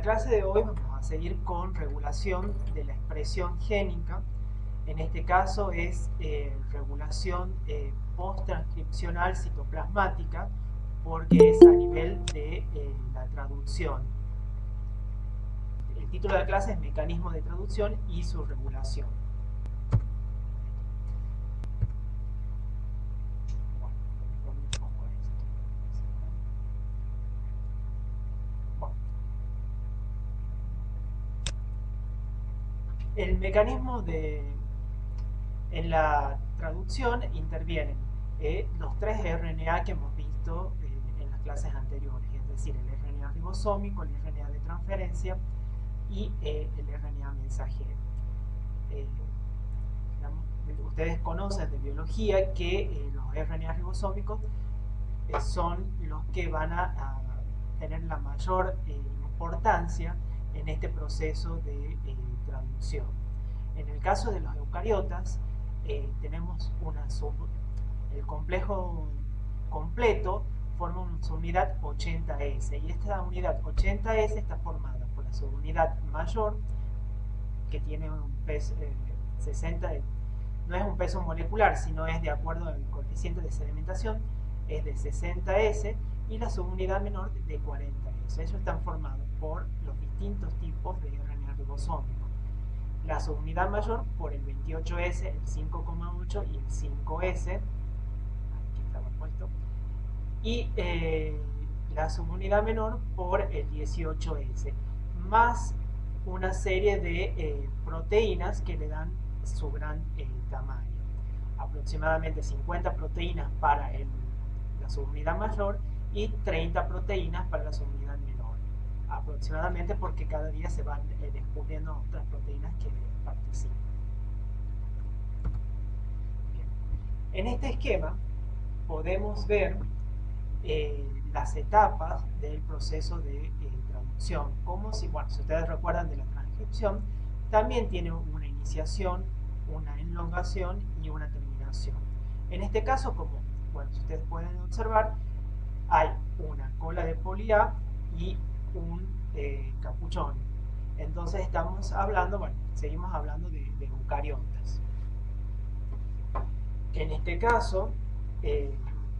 la clase de hoy vamos a seguir con regulación de la expresión génica. En este caso es regulación post-transcripcional citoplasmática, porque es a nivel de la traducción. El título de la clase es Mecanismo de traducción y su regulación. El mecanismo en la traducción intervienen los tres RNA que hemos visto en las clases anteriores, es decir, el RNA ribosómico, el RNA de transferencia y el RNA mensajero. Ustedes conocen de biología que los RNA ribosómicos son los que van a tener la mayor importancia en este proceso de traducción. En el caso de los eucariotas, tenemos el complejo completo forma una subunidad 80S, y esta unidad 80S está formada por la subunidad mayor, que tiene un peso 60, no es un peso molecular, sino es de acuerdo al coeficiente de sedimentación, es de 60S, y la subunidad menor de 40S. Ellos están formados por los distintos tipos de RNA ribosómico. La subunidad mayor por el 28S, el 5,8 y el 5S, aquí estaba puesto, y la subunidad menor por el 18S, más una serie de proteínas que le dan su gran tamaño. Aproximadamente 50 proteínas para la subunidad mayor y 30 proteínas para la subunidad menor. Aproximadamente, porque cada día se van descubriendo otras proteínas que participan. Bien. En este esquema podemos ver las etapas del proceso de traducción, como si ustedes recuerdan de la transcripción, también tiene una iniciación, una elongación y una terminación. En este caso, como si ustedes pueden observar, hay una cola de poli A y un capuchón. Entonces estamos hablando, seguimos hablando de eucariotas. En este caso,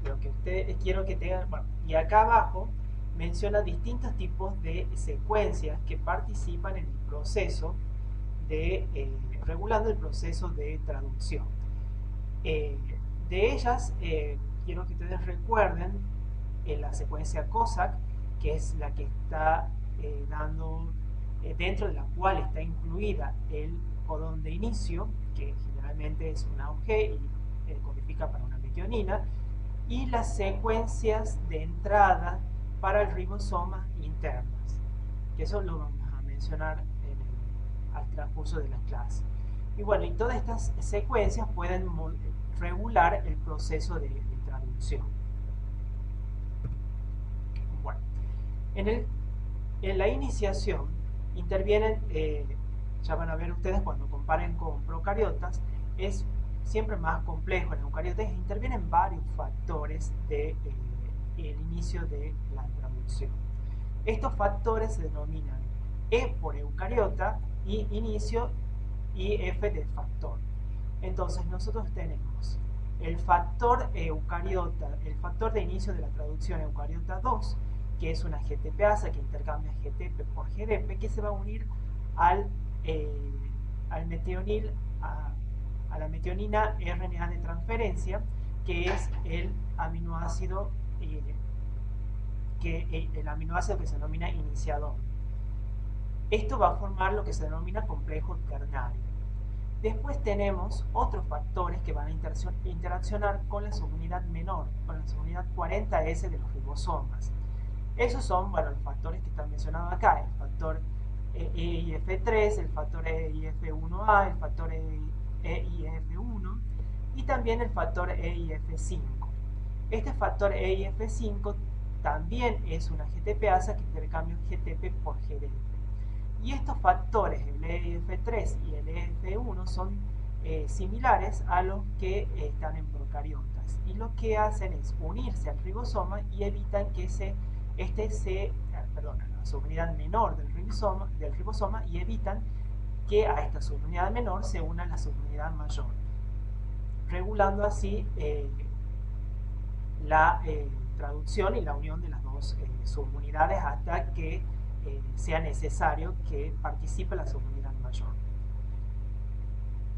lo que quiero que tengan, y acá abajo menciona distintos tipos de secuencias que participan en el proceso de regulando el proceso de traducción. De ellas, quiero que ustedes recuerden la secuencia Cossack, que es la que está dentro de la cual está incluida el codón de inicio, que generalmente es una UG y codifica para una metionina, y las secuencias de entrada para el ribosoma internas, que eso lo vamos a mencionar al transcurso de la clase. Y y todas estas secuencias pueden regular el proceso de traducción. En la iniciación intervienen, ya van a ver ustedes cuando comparen con procariotas, es siempre más complejo. En eucariotas intervienen varios factores del inicio de la traducción. Estos factores se denominan E por eucariota y inicio y F de factor. Entonces nosotros tenemos el factor eucariota, el factor de inicio de la traducción eucariota 2, que es una GTPasa que intercambia GTP por GDP, que se va a unir al metionil, a la metionina RNA de transferencia, que es el aminoácido que se denomina iniciador. Esto va a formar lo que se denomina complejo ternario. Después tenemos otros factores que van a interaccionar con la subunidad menor, con la subunidad 40S de los ribosomas. Esos son los factores que están mencionados acá: el factor EIF3, el factor EIF1A, el factor EIF1 y también el factor EIF5. Este factor EIF5 también es una GTPasa que intercambia GTP por GDP. Y estos factores, el EIF3 y el EIF1, son similares a los que están en procariotas, y lo que hacen es unirse al ribosoma y evitan que la subunidad menor del ribosoma y evitan que a esta subunidad menor se una la subunidad mayor, regulando así la traducción y la unión de las dos subunidades hasta que sea necesario que participe la subunidad mayor.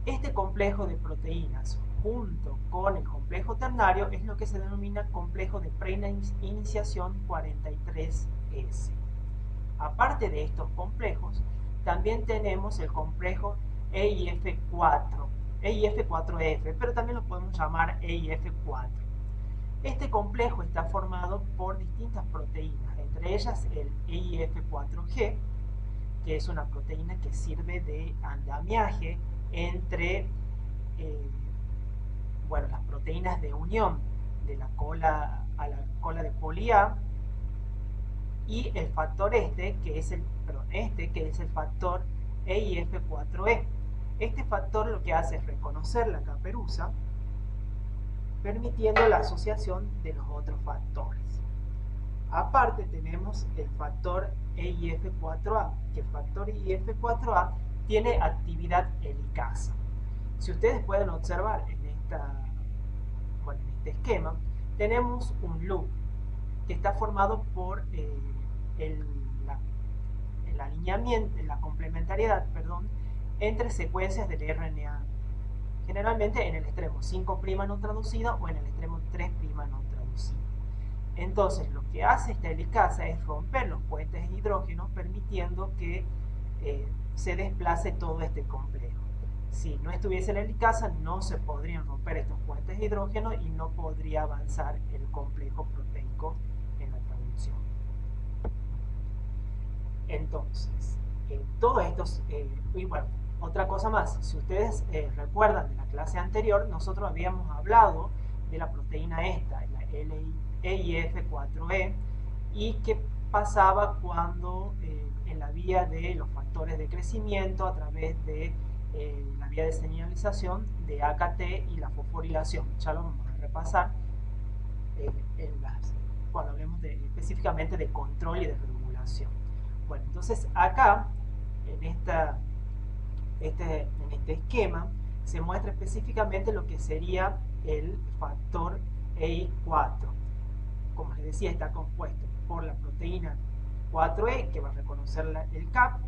Este complejo de proteínas junto con el complejo ternario es lo que se denomina complejo de preiniciación 43S. Aparte de estos complejos, también tenemos el complejo EIF4F, pero también lo podemos llamar EIF4. Este complejo está formado por distintas proteínas, entre ellas el EIF4G, que es una proteína que sirve de andamiaje entre las proteínas de unión de la cola a la cola de poli A, y el factor que es el factor EIF4E. Este factor lo que hace es reconocer la caperuza, permitiendo la asociación de los otros factores. Aparte tenemos el factor EIF4A, que el factor EIF4A tiene actividad helicasa. Si ustedes pueden observar en este esquema, tenemos un loop que está formado por el alineamiento, la complementariedad, entre secuencias del RNA, generalmente en el extremo 5' no traducida o en el extremo 3' no traducida. Entonces, lo que hace esta helicasa es romper los puentes de hidrógeno, permitiendo que se desplace todo este complejo. Si no estuviese la helicasa, no se podrían romper estos puentes de hidrógeno y no podría avanzar el complejo proteico en la traducción. Entonces, todo esto, y bueno, otra cosa más, si ustedes recuerdan de la clase anterior, nosotros habíamos hablado de la proteína esta, la EIF4E, y qué pasaba cuando en la vía de los factores de crecimiento a través de la vía de señalización de AKT y la fosforilación. Ya lo vamos a repasar cuando hablemos específicamente de control y de regulación. Bueno, entonces acá en este esquema se muestra específicamente lo que sería el factor EI4. Como les decía, está compuesto por la proteína 4E, que va a reconocer el CAP,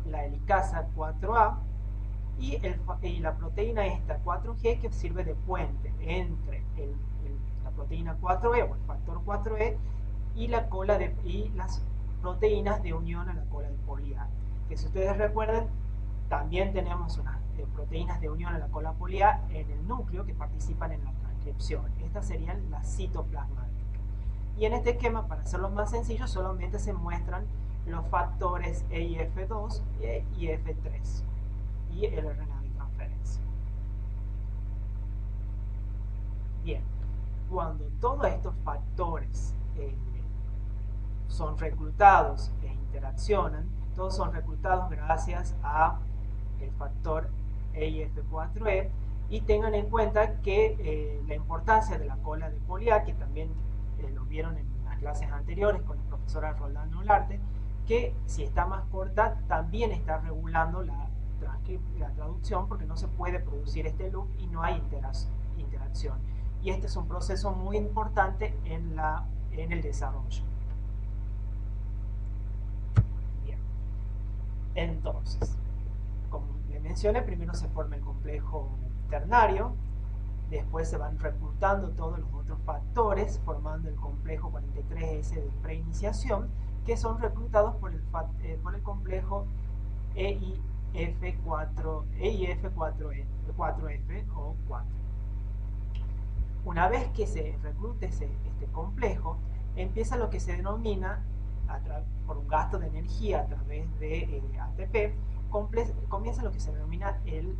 la helicasa 4A y la proteína esta 4G, que sirve de puente entre la proteína 4E o el factor 4E y las proteínas de unión a la cola de poli A, que si ustedes recuerdan, también tenemos unas proteínas de unión a la cola poli A en el núcleo que participan en la transcripción. Estas serían las citoplasmáticas. Y en este esquema, para hacerlo más sencillo, solamente se muestran los factores EIF2 y EIF3 y el RNA de transferencia. Bien, cuando todos estos factores son reclutados e interaccionan, todos son reclutados gracias a el factor EIF4E, y tengan en cuenta que la importancia de la cola de poli A, que también lo vieron en las clases anteriores con la profesora Roldán Olarte, que si está más corta también está regulando la traducción, porque no se puede producir este loop y no hay interacción. Y este es un proceso muy importante en el desarrollo. Bien. Entonces, como le mencioné, primero se forma el complejo ternario, después se van reclutando todos los otros factores, formando el complejo 43S de preiniciación, que son reclutados por el complejo EIF4F o 4. Una vez que se reclute este complejo, empieza lo que se denomina, por un gasto de energía a través de ATP, comienza lo que se denomina el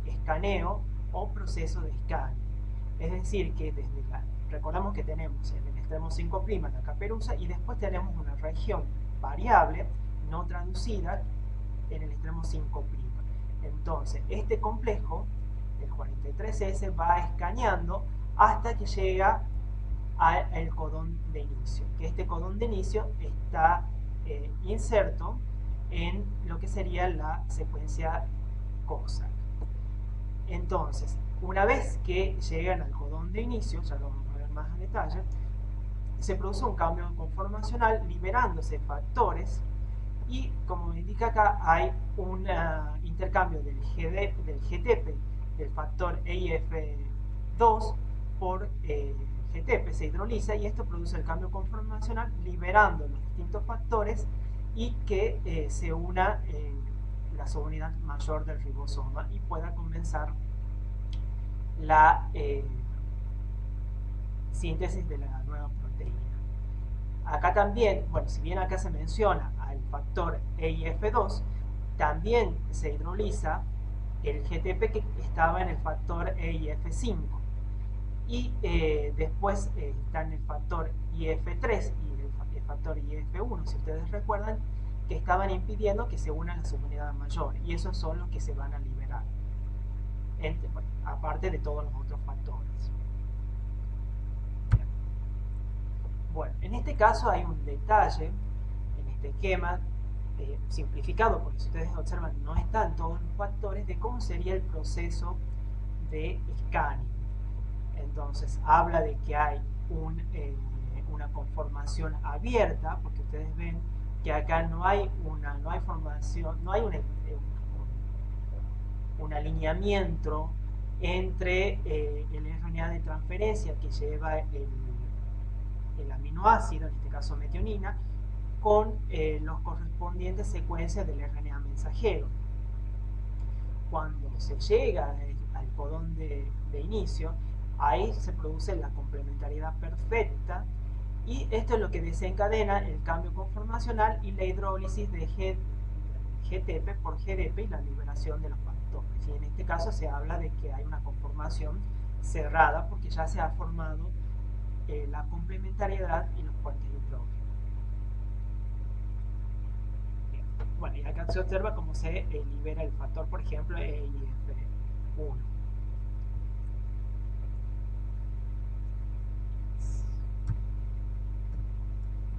escaneo o proceso de escaneo. Es decir, que recordamos que tenemos en el extremo 5' la caperuza, y después tenemos una región variable no traducida en el extremo 5'. Entonces, este complejo, el 43S, va escaneando hasta que llega al codón de inicio, que este codón de inicio está inserto en que sería la secuencia Cossack. Entonces, una vez que llegan al codón de inicio, ya lo vamos a ver más en detalle, se produce un cambio conformacional liberándose factores y, como indica acá, hay un intercambio del GTP, del factor EIF2 por GTP, se hidroliza y esto produce el cambio conformacional liberando los distintos factores y que se una la subunidad mayor del ribosoma y pueda comenzar la síntesis de la nueva proteína. Acá también, bueno, si bien acá se menciona al factor EIF2, también se hidroliza el GTP que estaba en el factor EIF5 y después está en el factor IF3 y el factor IF1, si ustedes recuerdan, que estaban impidiendo que se una la subunidad mayor y esos son los que se van a liberar, bueno, aparte de todos los otros factores. Bueno, en este caso hay un detalle en este esquema simplificado, porque si ustedes observan no están todos los factores de cómo sería el proceso de scanning. Entonces habla de que hay una conformación abierta, porque ustedes ven que acá no hay formación, no hay un alineamiento entre el RNA de transferencia que lleva el aminoácido, en este caso metionina, con los correspondientes secuencias del RNA mensajero. Cuando se llega al codón de inicio, ahí se produce la complementariedad perfecta y esto es lo que desencadena el cambio conformacional y la hidrólisis de GTP por GDP y la liberación de los factores. Y en este caso se habla de que hay una conformación cerrada porque ya se ha formado la complementariedad y los puentes de hidrógeno. Bien. Bueno, y acá se observa cómo se libera el factor, por ejemplo, EIF1.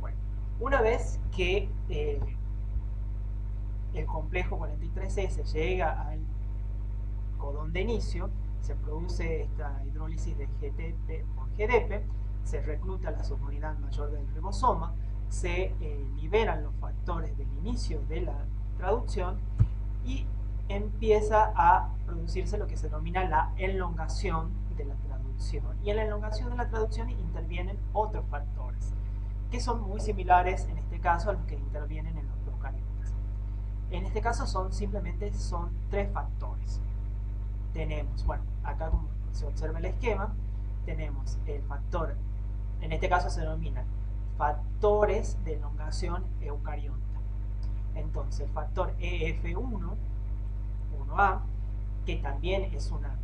Bueno, una vez que el complejo 43S llega al codón de inicio, se produce esta hidrólisis de GTP por GDP, se recluta la subunidad mayor del ribosoma, se liberan los factores del inicio de la traducción y empieza a producirse lo que se denomina la elongación de la traducción. Y en la elongación de la traducción intervienen otros factores, que son muy similares en este caso a los que intervienen en los procariotas. En este caso simplemente son tres factores. Tenemos, bueno, acá como se observa el esquema, tenemos el factor, en este caso se denominan factores de elongación eucariota. Entonces el factor EF1, 1A, que también es una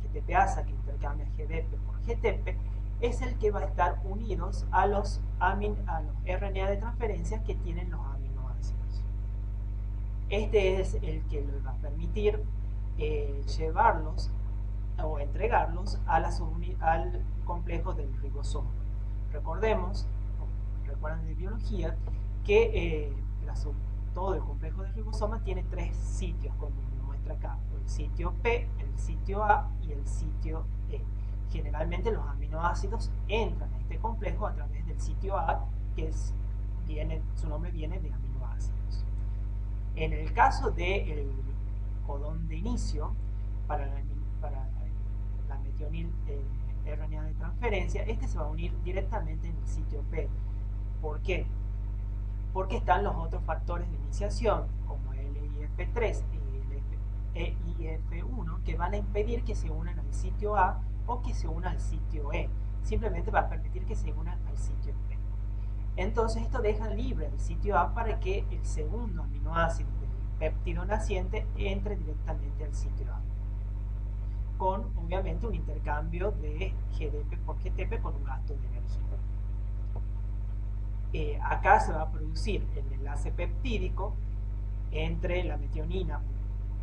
GTPasa que intercambia GDP por GTP, es el que va a estar unidos a los RNA de transferencia que tienen los aminoácidos. Este es el que les va a permitir llevarlos o entregarlos a al complejo del ribosoma. Recuerdan de biología que todo el complejo del ribosoma tiene tres sitios, como muestra acá: el sitio P, el sitio A y el sitio E. Generalmente los aminoácidos entran a este complejo a través del sitio A, que su nombre viene de aminoácidos. En el caso del codón de inicio, para la metionil RNA de transferencia, este se va a unir directamente en el sitio P. ¿Por qué? Porque están los otros factores de iniciación, como el EIF3 y el EIF1, que van a impedir que se unan al sitio A o que se una al sitio E. Simplemente va a permitir que se unan al sitio P. Entonces esto deja libre el sitio A para que el segundo aminoácido del péptido naciente entre directamente al sitio A, con obviamente un intercambio de GDP por GTP con un gasto de energía. Acá se va a producir el enlace peptídico entre la metionina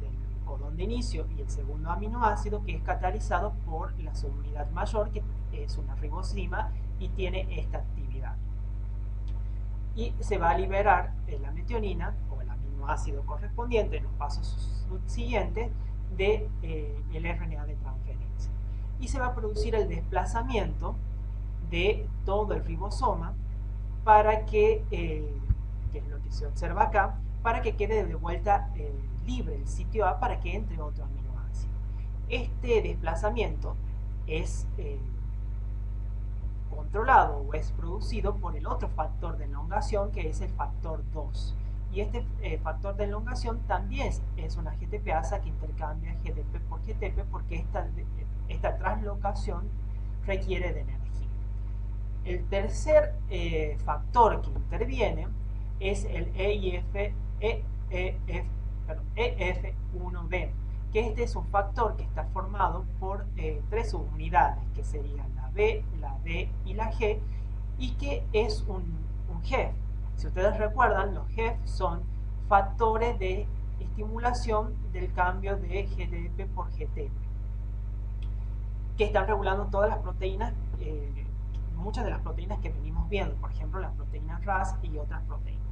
del codón de inicio y el segundo aminoácido, que es catalizado por la subunidad mayor, que es una ribosima y tiene esta actividad. Y se va a liberar la metionina o el aminoácido aminoácido correspondiente en los pasos subsiguientes de el RNA de transferencia. Y se va a producir el desplazamiento de todo el ribosoma para que es lo que se observa acá, para que quede de vuelta libre el sitio A para que entre otro aminoácido. Este desplazamiento es controlado o es producido por el otro factor de elongación, que es el factor 2. Y este factor de elongación también es una GTPasa que intercambia GDP por GTP, porque esta translocación requiere de energía. El tercer factor que interviene es el EF1B, que este es un factor que está formado por tres subunidades, que serían la B, la D y la G, y que es un GEF. Si ustedes recuerdan, los GEF son factores de estimulación del cambio de GDP por GTP, que están regulando todas las proteínas, muchas de las proteínas que venimos viendo, por ejemplo las proteínas RAS y otras proteínas.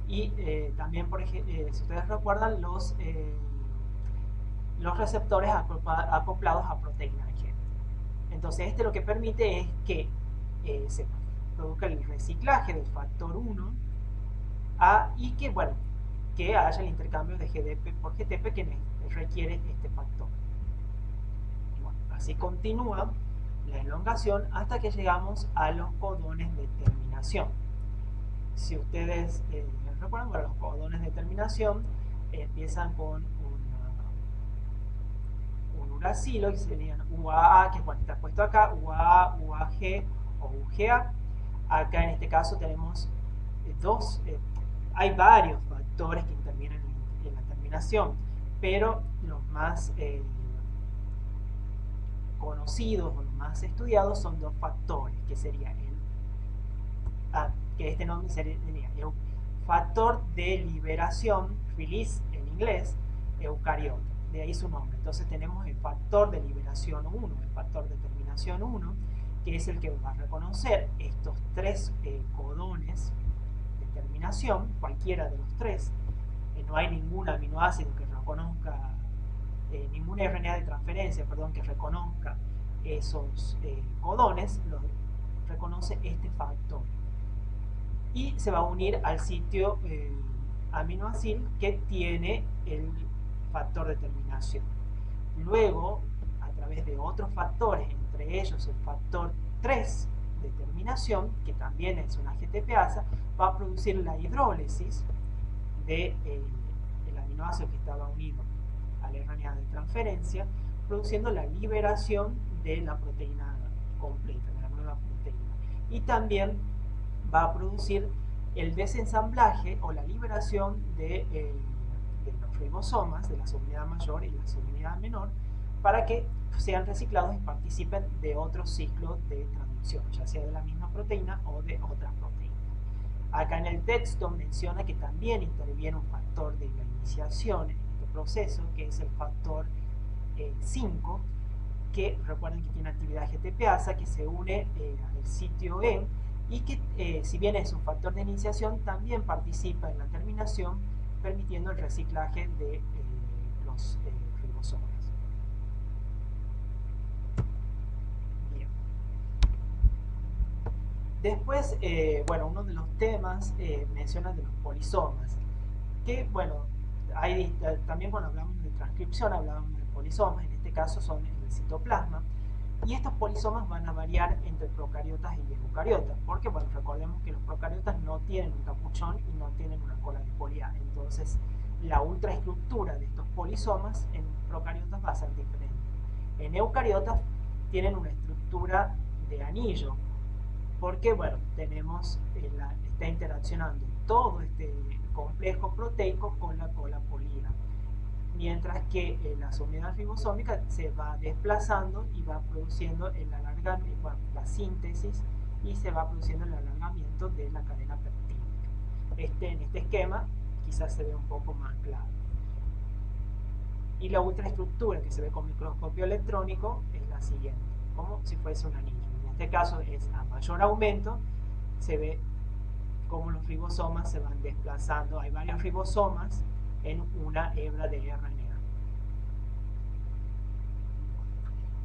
Y también, por ejemplo, si ustedes recuerdan, los receptores acoplados a proteína G. Entonces, lo que permite es que se produzca el reciclaje del factor 1 y que, bueno, que haya el intercambio de GDP por GTP que requiere este factor. Y bueno, así continúa la elongación hasta que llegamos a los codones de terminación. Si ustedes recuerdan, bueno, los codones de terminación empiezan con un uracilo, que serían UAA, que bueno, está puesto acá, UAA, UAG o UGA. Acá en este caso tenemos hay varios factores que intervienen en la terminación, pero los más conocidos o los más estudiados son dos factores, que sería que este nombre sería el factor de liberación, release en inglés, eucariota, de ahí su nombre. Entonces tenemos el factor de liberación 1, el factor de terminación 1, que es el que va a reconocer estos tres codones de terminación, cualquiera de los tres. No hay ningún aminoácido que reconozca, ningún RNA de transferencia, perdón, que reconozca esos codones, lo reconoce este factor. Y se va a unir al sitio aminoácido que tiene el factor de terminación. Luego, a través de otros factores, entre ellos el factor 3 de terminación, que también es una GTPasa, va a producir la hidrólisis del aminoácido que estaba unido al RNA de transferencia, produciendo la liberación de la proteína completa, de la nueva proteína. Y también va a producir el desensamblaje o la liberación de los ribosomas, de la subunidad mayor y la subunidad menor, para que sean reciclados y participen de otro ciclo de transducción, ya sea de la misma proteína o de otras proteínas. Acá en el texto menciona que también interviene un factor de la iniciación en este proceso, que es el factor 5, que recuerden que tiene actividad GTPasa, que se une al sitio E, y que si bien es un factor de iniciación, también participa en la terminación, permitiendo el reciclaje de los ribosomas. Bien. Después, bueno, uno de los temas menciona de los polisomas, que bueno, también cuando hablamos de transcripción hablábamos de polisomas, en este caso son en el citoplasma. Y estos polisomas van a variar entre procariotas y eucariotas, porque bueno, recordemos que los procariotas no tienen un capuchón y no tienen una cola de poli-A. Entonces, la ultraestructura de estos polisomas en procariotas va a ser diferente. En eucariotas tienen una estructura de anillo, porque bueno, está interaccionando todo este complejo proteico con la cola poli-A. Mientras que la subunidad ribosómica se va desplazando y va produciendo el alargamiento, bueno, la síntesis, y se va produciendo el alargamiento de la cadena peptídica. En este esquema quizás se ve un poco más claro. Y la ultraestructura que se ve con microscopio electrónico es la siguiente, como si fuese un anillo. En este caso es a mayor aumento, se ve cómo los ribosomas se van desplazando. Hay varios ribosomas en una hebra de RNA.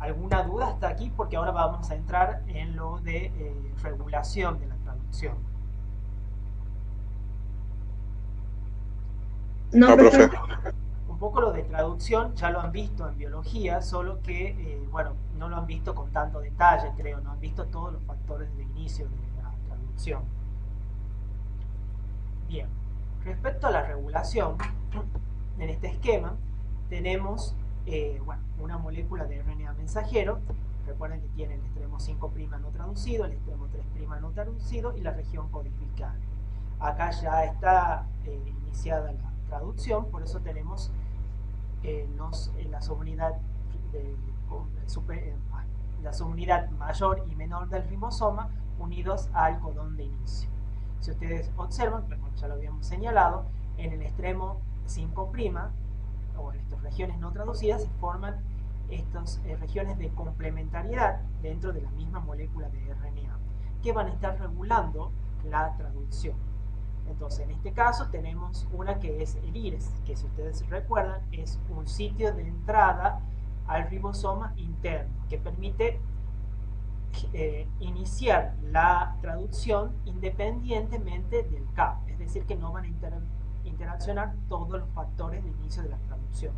¿Alguna duda hasta aquí? Porque ahora vamos a entrar en lo de regulación de la traducción. No, profe. Un poco lo de traducción ya lo han visto en biología, solo que, bueno, no lo han visto con tanto detalle, creo, no han visto todos los factores de inicio de la traducción. Bien, respecto a la regulación, en este esquema tenemos bueno, una molécula de RNA mensajero. Recuerden que tiene el extremo 5' no traducido, el extremo 3' no traducido y la región codificada. Acá ya está iniciada la traducción, por eso tenemos la subunidad la subunidad mayor y menor del ribosoma unidos al codón de inicio. Si ustedes observan, ya lo habíamos señalado, en el extremo 5' o en estas regiones no traducidas se forman estas regiones de complementariedad dentro de la misma molécula de RNA que van a estar regulando la traducción. Entonces, en este caso tenemos una que es el IRES, que si ustedes recuerdan es un sitio de entrada al ribosoma interno que permite iniciar la traducción independientemente del CAP, es decir, que no van a interaccionar todos los factores de inicio de la traducción,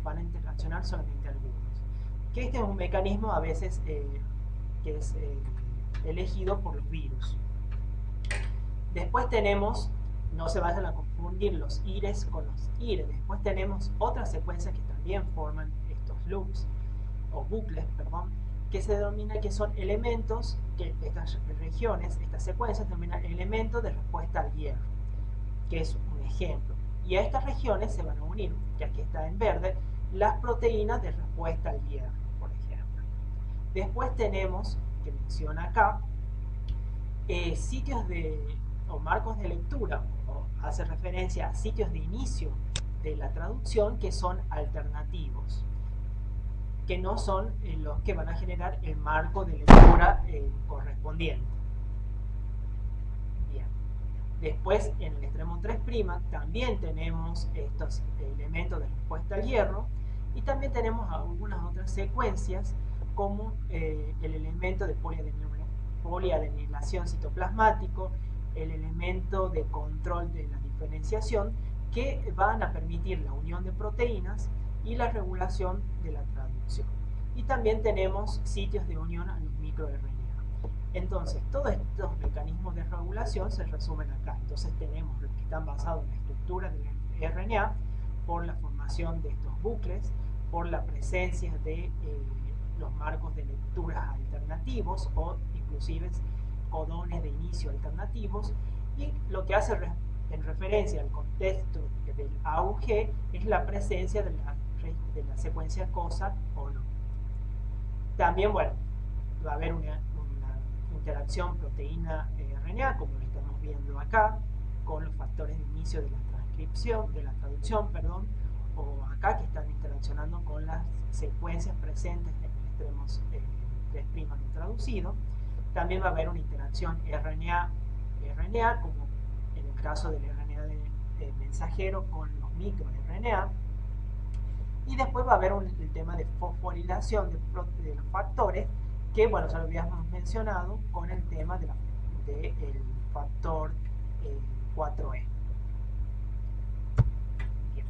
van a interaccionar solamente algunos. Que este es un mecanismo a veces que es elegido por los virus. Después tenemos, no se vayan a confundir los IRES con los IRE, después tenemos otras secuencias que también forman estos loops, o bucles, perdón, que se denomina que son elementos, que estas regiones, estas secuencias denominan elementos de respuesta al hierro, que es un ejemplo. Y a estas regiones se van a unir, que aquí está en verde, las proteínas de respuesta al hierro, por ejemplo. Después tenemos, que menciona acá, sitios o marcos de lectura, o hace referencia a sitios de inicio de la traducción que son alternativos, que no son los que van a generar el marco de lectura correspondiente. Bien. Después, en el extremo 3' también tenemos estos elementos de respuesta al hierro y también tenemos algunas otras secuencias como el elemento de poliadenilación citoplasmático, el elemento de control de la diferenciación, que van a permitir la unión de proteínas y la regulación de la traducción. Y también tenemos sitios de unión a los microRNA. Entonces, todos estos mecanismos de regulación se resumen acá. Entonces tenemos los que están basados en la estructura del RNA, por la formación de estos bucles, por la presencia de los marcos de lecturas alternativos o inclusive codones de inicio alternativos, y lo que hace en referencia al contexto del AUG es la presencia de la secuencia cosa o no. También, bueno, va a haber una interacción proteína-RNA, como lo estamos viendo acá, con los factores de inicio de la transcripción, de la traducción, perdón, o acá que están interaccionando con las secuencias presentes en el extremo 3' no traducido. También va a haber una interacción RNA-RNA, como en el caso del RNA de mensajero con los microRNA. Y después va a haber el tema de fosforilación de los factores, que bueno, ya lo habíamos mencionado con el tema del factor 4E. Bien.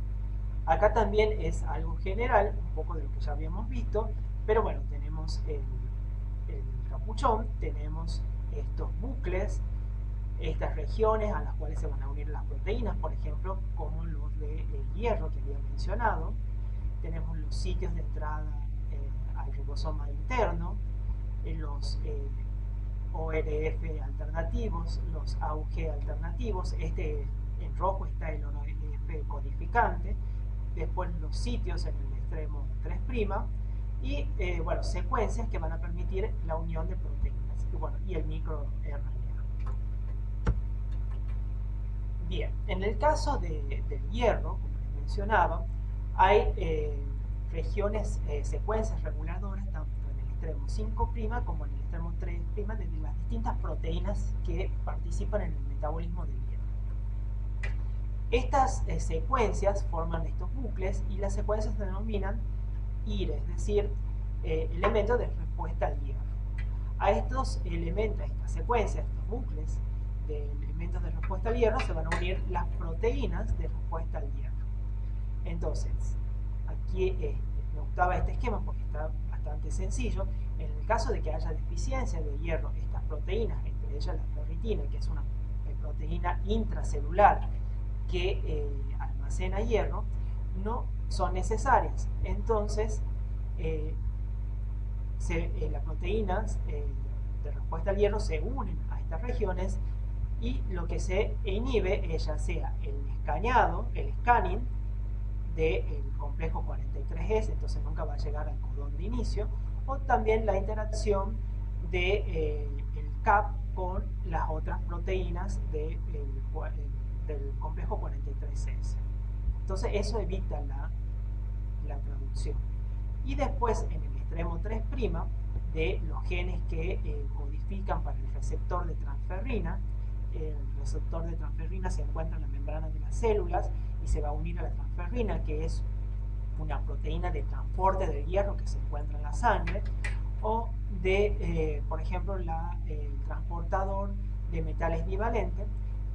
Acá también es algo general, un poco de lo que ya habíamos visto, pero bueno, tenemos el capuchón, tenemos estos bucles, estas regiones a las cuales se van a unir las proteínas, por ejemplo, como los del hierro que había mencionado. Tenemos los sitios de entrada al ribosoma interno, los ORF alternativos, los AUG alternativos, en rojo está el ORF codificante, después los sitios en el extremo 3' y bueno, secuencias que van a permitir la unión de proteínas y el microRNA. Bien, en el caso del hierro, como les mencionaba, hay regiones, secuencias reguladoras tanto en el extremo 5' como en el extremo 3' de las distintas proteínas que participan en el metabolismo del hierro. Estas secuencias forman estos bucles y las secuencias se denominan IRE, es decir, elementos de respuesta al hierro. A estos elementos, a estas secuencias, estos bucles de elementos de respuesta al hierro, se van a unir las proteínas de respuesta al hierro. Entonces, aquí me gustaba este esquema porque está bastante sencillo. En el caso de que haya deficiencia de hierro, estas proteínas, entre ellas la ferritina, que es una proteína intracelular que almacena hierro, no son necesarias. Entonces, las proteínas de respuesta al hierro se unen a estas regiones y lo que se inhibe es ya sea el escaneado, el scanning del complejo 43S, entonces nunca va a llegar al codón de inicio, o también la interacción del CAP con las otras proteínas del complejo 43S. Entonces eso evita la traducción. Y después en el extremo 3' de los genes que codifican para el receptor de transferrina, el receptor de transferrina se encuentra en la membrana de las células y se va a unir a la transferrina, que es una proteína de transporte del hierro que se encuentra en la sangre, o de, por ejemplo, el transportador de metales bivalentes.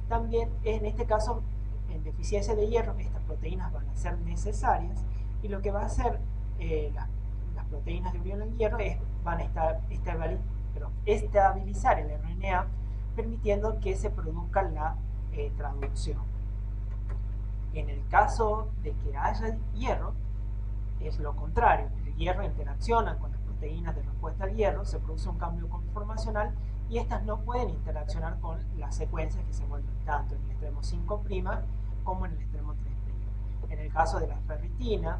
También en este caso, en deficiencia de hierro, estas proteínas van a ser necesarias y lo que va a hacer las proteínas de unión al hierro van a estabilizar el RNA, permitiendo que se produzca la traducción. En el caso de que haya hierro, es lo contrario. El hierro interacciona con las proteínas de respuesta al hierro, se produce un cambio conformacional y estas no pueden interaccionar con las secuencias que se encuentran tanto en el extremo 5' como en el extremo 3'. En el caso de la ferritina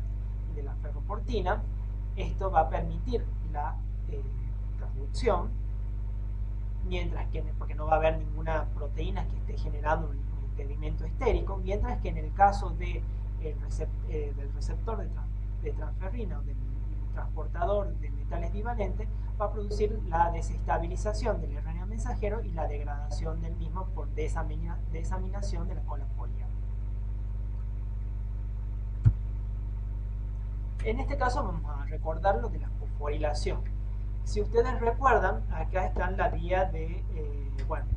y de la ferroportina, esto va a permitir la traducción, mientras que, porque no va a haber ninguna proteína que esté generando un impedimento estérico, mientras que en el caso del receptor de transferrina o del transportador de metales bivalentes, va a producir la desestabilización del RNA mensajero y la degradación del mismo por desaminación de la cola poliada. En este caso vamos a recordar lo de la fosforilación. Si ustedes recuerdan, acá está la vía de,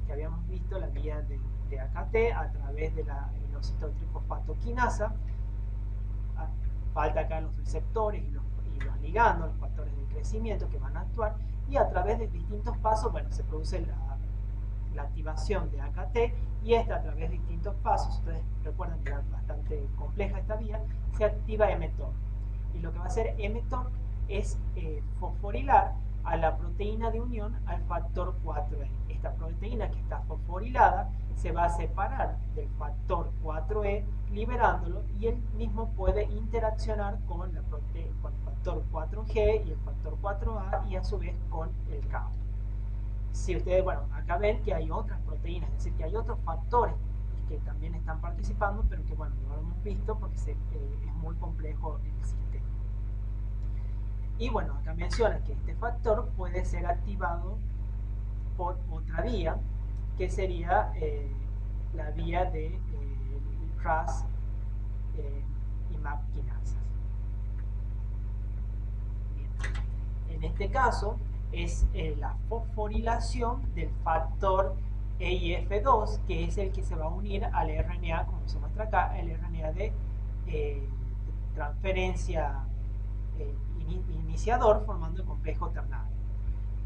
que habíamos visto, la vía de AKT a través de la inositotrifosfatoquinasa. Falta acá los receptores y los ligandos, los factores de crecimiento que van a actuar, y a través de distintos pasos, se produce la activación de AKT, y esta a través de distintos pasos, ustedes recuerdan que era bastante compleja esta vía, se activa mTOR. Y lo que va a hacer mTOR es fosforilar a la proteína de unión al factor 4E. Esta proteína que está fosforilada se va a separar del factor 4E, liberándolo, y él mismo puede interaccionar con el factor 4G y el factor 4A, y a su vez con el CAP. Si ustedes, acá ven que hay otras proteínas, es decir, que hay otros factores que también están participando, pero que no lo hemos visto porque es muy complejo el sistema. Y acá menciona que este factor puede ser activado por otra vía, que sería la vía de RAS y MAP quinasas. Bien. En este caso es la fosforilación del factor EIF2, que es el que se va a unir al RNA, como se muestra acá, el RNA de transferencia iniciador, formando el complejo ternario.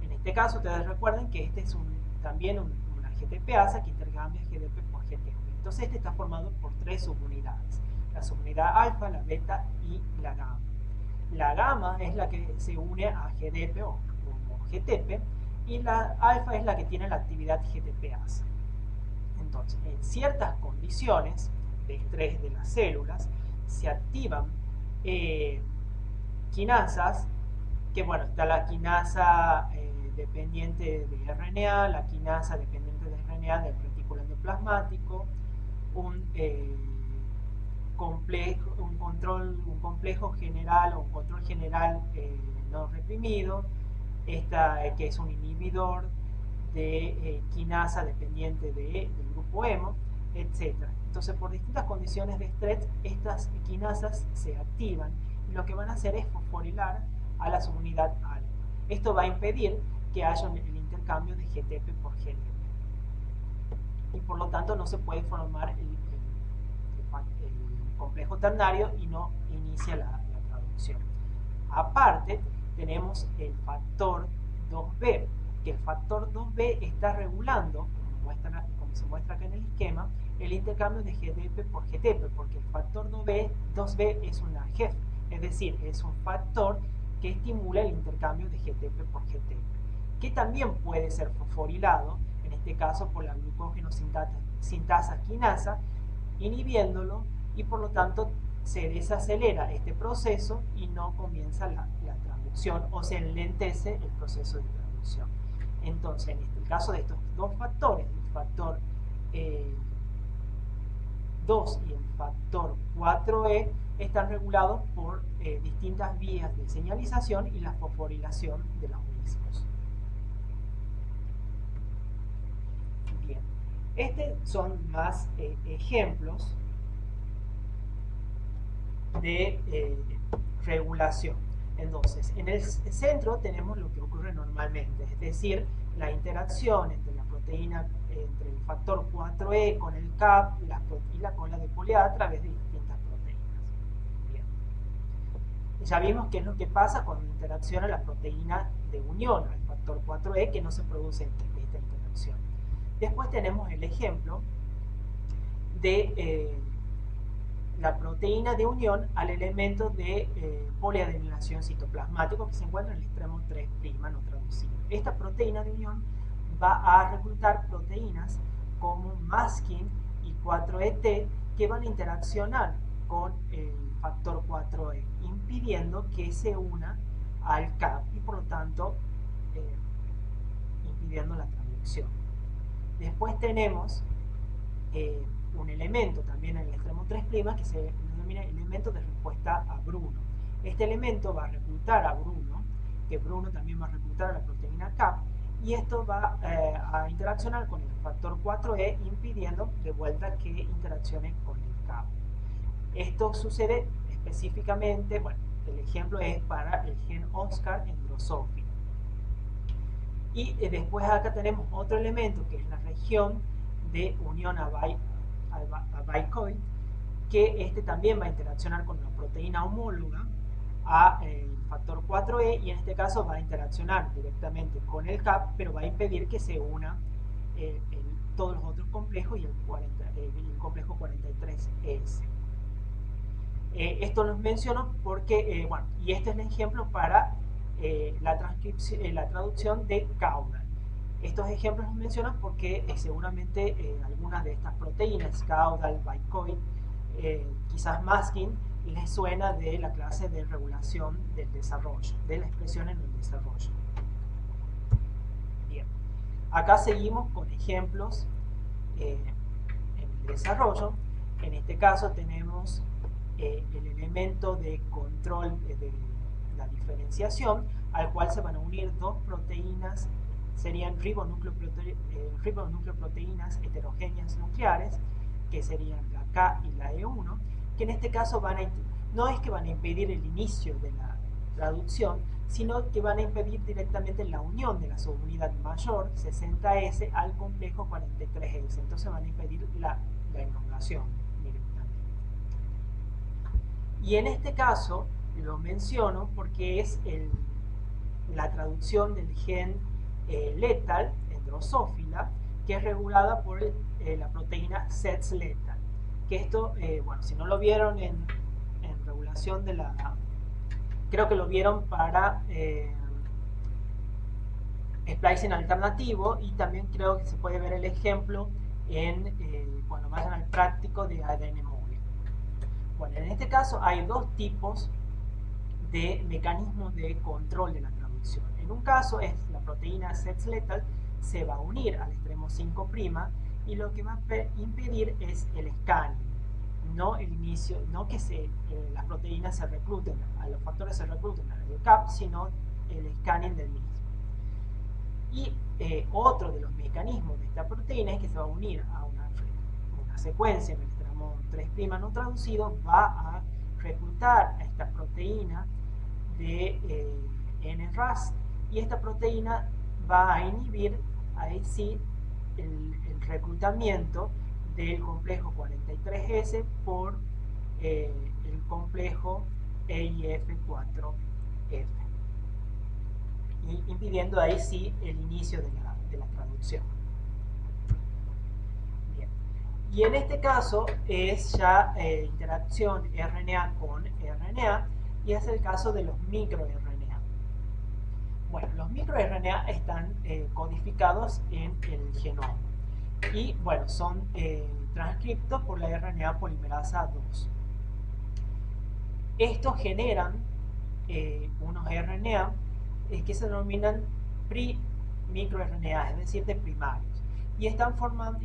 En este caso, ustedes recuerden que este es también una GTPasa que intercambia GDP por GTP. Entonces, este está formado por 3 subunidades: la subunidad alfa, la beta y la gamma. La gamma es la que se une a GDP o GTP, y la alfa es la que tiene la actividad GTPasa. Entonces, en ciertas condiciones de estrés de las células, se activan quinasas, que está la quinasa dependiente de RNA, la quinasa dependiente de RNA del retículo endoplasmático, un complejo general o un control general no reprimido, que es un inhibidor de quinasa dependiente del grupo hemo, etc. Entonces, por distintas condiciones de estrés, estas quinasas se activan y lo que van a hacer es fosforilar a la subunidad alfa. Esto va a impedir que haya el intercambio de GTP por GTP. Y por lo tanto no se puede formar el complejo ternario y no inicia la traducción. Aparte, tenemos el factor 2B, que el factor 2B está regulando, como se muestra acá en el esquema, el intercambio de GTP por GTP, porque el factor 2B es una GEF, es decir, es un factor que estimula el intercambio de GTP por GTP, que también puede ser fosforilado, en este caso por la glucógeno sintasa quinasa, inhibiéndolo, y por lo tanto se desacelera este proceso y no comienza la traducción, o se enlentece el proceso de traducción. Entonces, en el caso de estos dos factores, el factor 2 y el factor 4E, están regulados por distintas vías de señalización y la fosforilación de los mismos. Bien, estos son más ejemplos de regulación. Entonces, en el centro tenemos lo que ocurre normalmente, es decir, la interacción entre la proteína, entre el factor 4E con el CAP y la cola de polea a través de distintas proteínas. Bien. Ya vimos qué es lo que pasa cuando interacciona la proteína de unión al factor 4E, que no se produce esta interacción. Después tenemos el ejemplo de la proteína de unión al elemento de poliadenylación citoplasmático que se encuentra en el extremo 3' no traducido. Esta proteína de unión va a reclutar proteínas como masking y 4ET que van a interaccionar con el factor 4E, impidiendo que se una al CAP y por lo tanto impidiendo la traducción. Después tenemos un elemento también en el extremo 3' que se denomina elemento de respuesta a Bruno. Este elemento va a reclutar a Bruno, que Bruno también va a reclutar a la proteína CAP, y esto va a interaccionar con el factor 4E, impidiendo de vuelta que interaccione con el CAP. Esto sucede específicamente, bueno, el ejemplo es para el gen Oscar en Drosophila. Y después acá tenemos otro elemento que es la región de unión a Bicoid, que este también va a interaccionar con la proteína homóloga a el factor 4E, y en este caso va a interaccionar directamente con el CAP, pero va a impedir que se una todos los otros complejos y el complejo 43S. Esto los menciono porque, bueno, y este es el ejemplo para la traducción de caudal. Estos ejemplos los menciono porque seguramente algunas de estas proteínas, caudal, bicoid, quizás masking, les suena de la clase de regulación del desarrollo, de la expresión en el desarrollo. Bien, acá seguimos con ejemplos en el desarrollo. En este caso tenemos el elemento de control de la diferenciación, al cual se van a unir dos proteínas, serían ribonucleoproteínas heterogéneas nucleares, que serían la K y la E1, que en este caso no es que van a impedir el inicio de la traducción, sino que van a impedir directamente la unión de la subunidad mayor 60S al complejo 43S. Entonces van a impedir la elongación directamente. Y en este caso lo menciono porque es la traducción del gen letal en Drosophila, que es regulada por la proteína SETS letal. Que esto, bueno, si no lo vieron en regulación de la... Creo que lo vieron para splicing alternativo, y también creo que se puede ver el ejemplo cuando vayan al práctico de ADN móvil. Bueno, en este caso hay dos tipos de mecanismos de control de la traducción. En un caso es la proteína SETS letal, se va a unir al extremo 5' y lo que va a impedir es el scanning, no el inicio, no que las proteínas se recluten, a los factores se recluten al CAP, sino el scanning del mismo. Y otro de los mecanismos de esta proteína es que se va a unir a una secuencia en el tramo 3' no traducido, va a reclutar a esta proteína de NRAS, y esta proteína va a inhibir ahí sí el reclutamiento del complejo 43S por el complejo EIF4F, impidiendo ahí sí el inicio de la traducción. Bien. Y en este caso es ya interacción RNA con RNA, y es el caso de los microRNA. Bueno, los microRNA están codificados en el genoma y bueno, son transcriptos por la RNA polimerasa 2. Estos generan unos RNA que se denominan microRNA, es decir, de primarios, y están formando,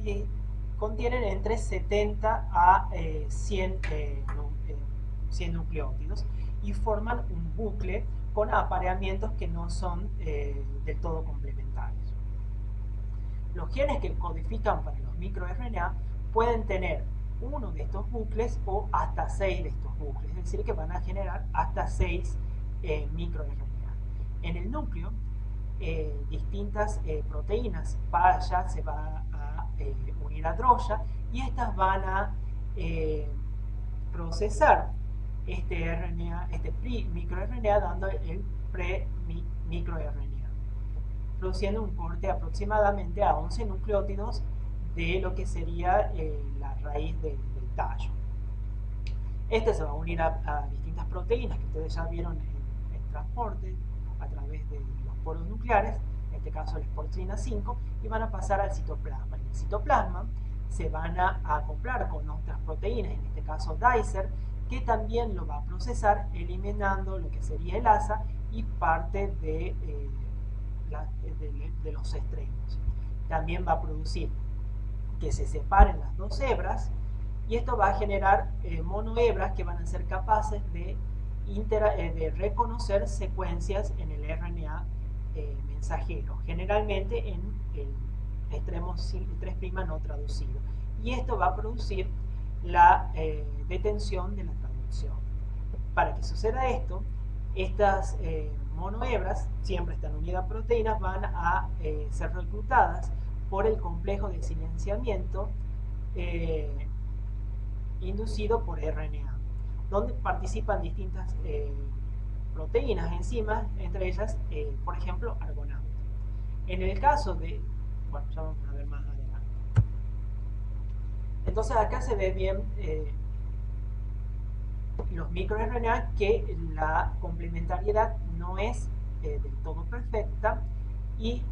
contienen entre 70 a 100 nucleótidos, y forman un bucle con apareamientos que no son del todo complementarios. Los genes que codifican para los microRNA pueden tener uno de estos bucles o hasta 6 de estos bucles, es decir, que van a generar hasta 6 microRNA. En el núcleo, distintas proteínas ya se va a unir a DROYA, y estas van a procesar este RNA, este microRNA, dando el pre-microRNA, produciendo un corte aproximadamente a 11 nucleótidos de lo que sería la raíz del tallo. Este se va a unir a distintas proteínas que ustedes ya vieron en transporte a través de los poros nucleares, en este caso la sporcina 5, y van a pasar al citoplasma. En el citoplasma se van a acoplar con otras proteínas, en este caso Dicer, que también lo va a procesar, eliminando lo que sería el asa y parte de los extremos. También va a producir que se separen las dos hebras, y esto va a generar monohebras que van a ser capaces de reconocer secuencias en el RNA mensajero, generalmente en el extremo 3' no traducido, y esto va a producir la detención de la traducción. Para que suceda esto, estas monohebras, siempre están unidas a proteínas, van a ser reclutadas por el complejo de silenciamiento inducido por RNA, donde participan distintas proteínas, enzimas, entre ellas, por ejemplo, argonauta. En el caso de, bueno, ya vamos a ver más adelante. Entonces acá se ve bien los microRNA, que la complementariedad no es del todo perfecta, y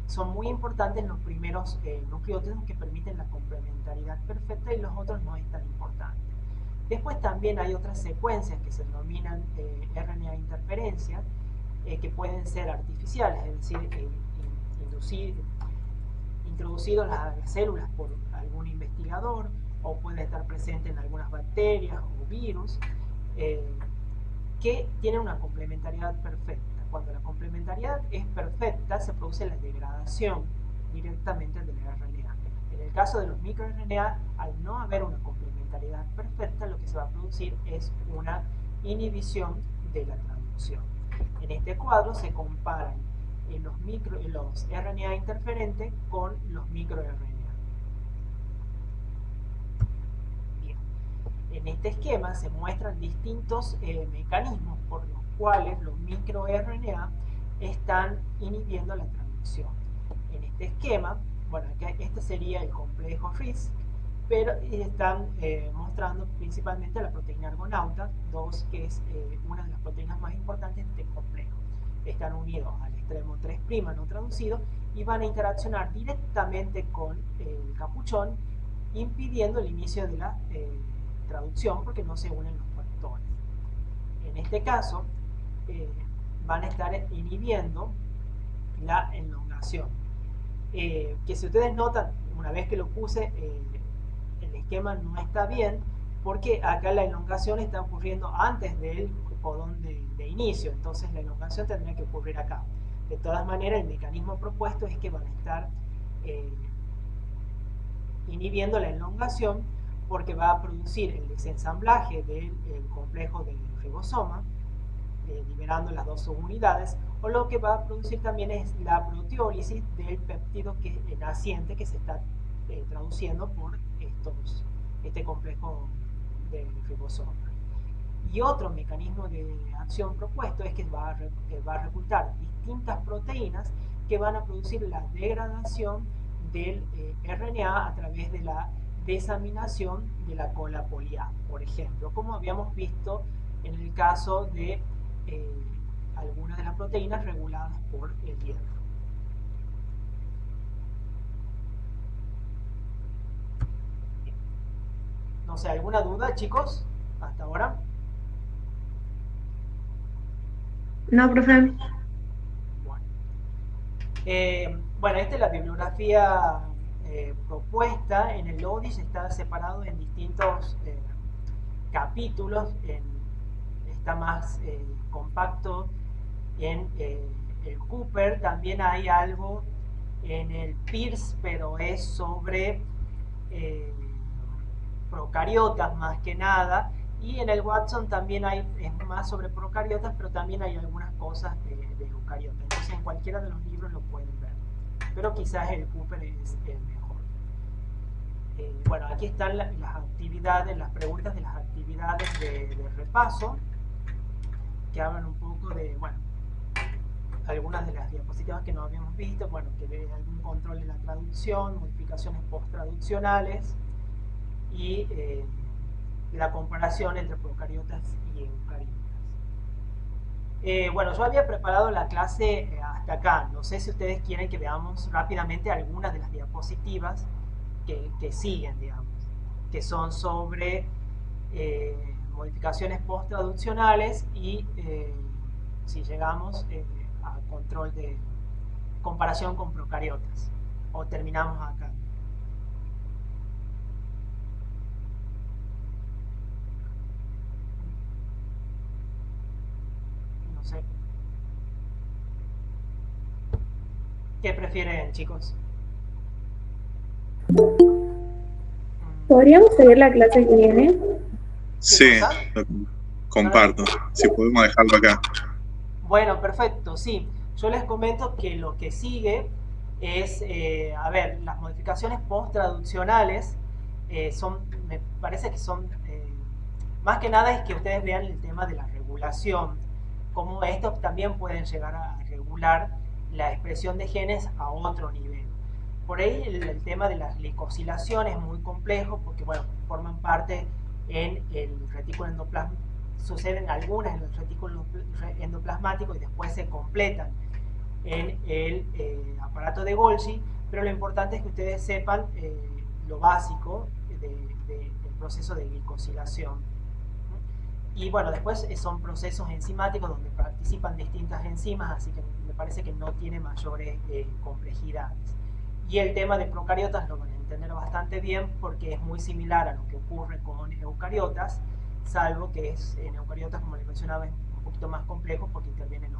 son muy importantes los primeros nucleótidos que permiten la complementariedad perfecta, y los otros no es tan importante. Después también hay otras secuencias que se denominan RNA interferencia, que pueden ser artificiales, es decir, introducidos a las células por algún investigador, o puede estar presente en algunas bacterias o virus, que tienen una complementariedad perfecta. Cuando la complementariedad es perfecta, se produce la degradación directamente del RNA. En el caso de los microRNA, al no haber una complementariedad perfecta, lo que se va a producir es una inhibición de la traducción. En este cuadro se comparan los RNA interferentes con los microRNA. Bien. En este esquema se muestran distintos mecanismos por los cuales los microRNA están inhibiendo la traducción. En este esquema, bueno, acá este sería el complejo RISC, pero están mostrando principalmente la proteína argonauta 2, que es una de las proteínas más importantes de este complejo. Están unidos al extremo 3' no traducido, y van a interaccionar directamente con el capuchón, impidiendo el inicio de la traducción porque no se unen los factores. En este caso, van a estar inhibiendo la elongación. Que si ustedes notan, una vez que lo puse, el esquema no está bien, porque acá la elongación está ocurriendo antes del codón de inicio, entonces la elongación tendría que ocurrir acá. De todas maneras, el mecanismo propuesto es que van a estar inhibiendo la elongación porque va a producir el desensamblaje del complejo del ribosoma, liberando las dos subunidades, o lo que va a producir también es la proteólisis del péptido naciente que se está traduciendo por este complejo del ribosoma. Y otro mecanismo de acción propuesto es que va a reclutar distintas proteínas que van a producir la degradación del RNA a través de la desaminación de la cola poliada, por ejemplo, como habíamos visto en el caso de algunas de las proteínas reguladas por el hierro. No sé, ¿alguna duda, chicos, hasta ahora? No, profe. Bueno, esta es la bibliografía propuesta. En el ODIS está separado en distintos capítulos. Está más compacto en el Cooper. También hay algo en el Pearce, pero es sobre procariotas más que nada. Y en el Watson también es más sobre procariotas, pero también hay algunas cosas de eucariotas. Entonces en cualquiera de los libros lo pueden ver. Pero quizás el Cooper es el mejor. Bueno, aquí están las actividades, las preguntas de las actividades de repaso, que hablan un poco de, bueno, algunas de las diapositivas que no habíamos visto, bueno, que ve algún control de la traducción, modificaciones post-traduccionales y la comparación entre procariotas y eucariotas. Bueno, yo había preparado la clase hasta acá. No sé si ustedes quieren que veamos rápidamente algunas de las diapositivas que siguen, digamos, que son sobre modificaciones post-traduccionales y si llegamos a control de comparación con procariotas. O terminamos acá. No sé. ¿Qué prefieren, chicos? ¿Podríamos seguir la clase que viene? ¿Qué Sí, cosa? lo comparto. Si podemos dejarlo acá. Bueno, perfecto, sí. Yo les comento que lo que sigue es, a ver, las modificaciones post-traduccionales me parece que son, más que nada es que ustedes vean el tema de la regulación, cómo estos también pueden llegar a regular la expresión de genes a otro nivel. Por ahí el tema de las glicosilación es muy complejo porque, bueno, forman parte en el retículo endoplasmático, suceden algunas en el retículo endoplasmático y después se completan en el aparato de Golgi, pero lo importante es que ustedes sepan lo básico del proceso de glicosilación. Y bueno, después son procesos enzimáticos donde participan distintas enzimas, así que me parece que no tiene mayores complejidades. Y el tema de procariotas lo van a entender bastante bien porque es muy similar a lo que ocurre con eucariotas, salvo que en eucariotas, como les mencionaba, es un poquito más complejo porque intervienen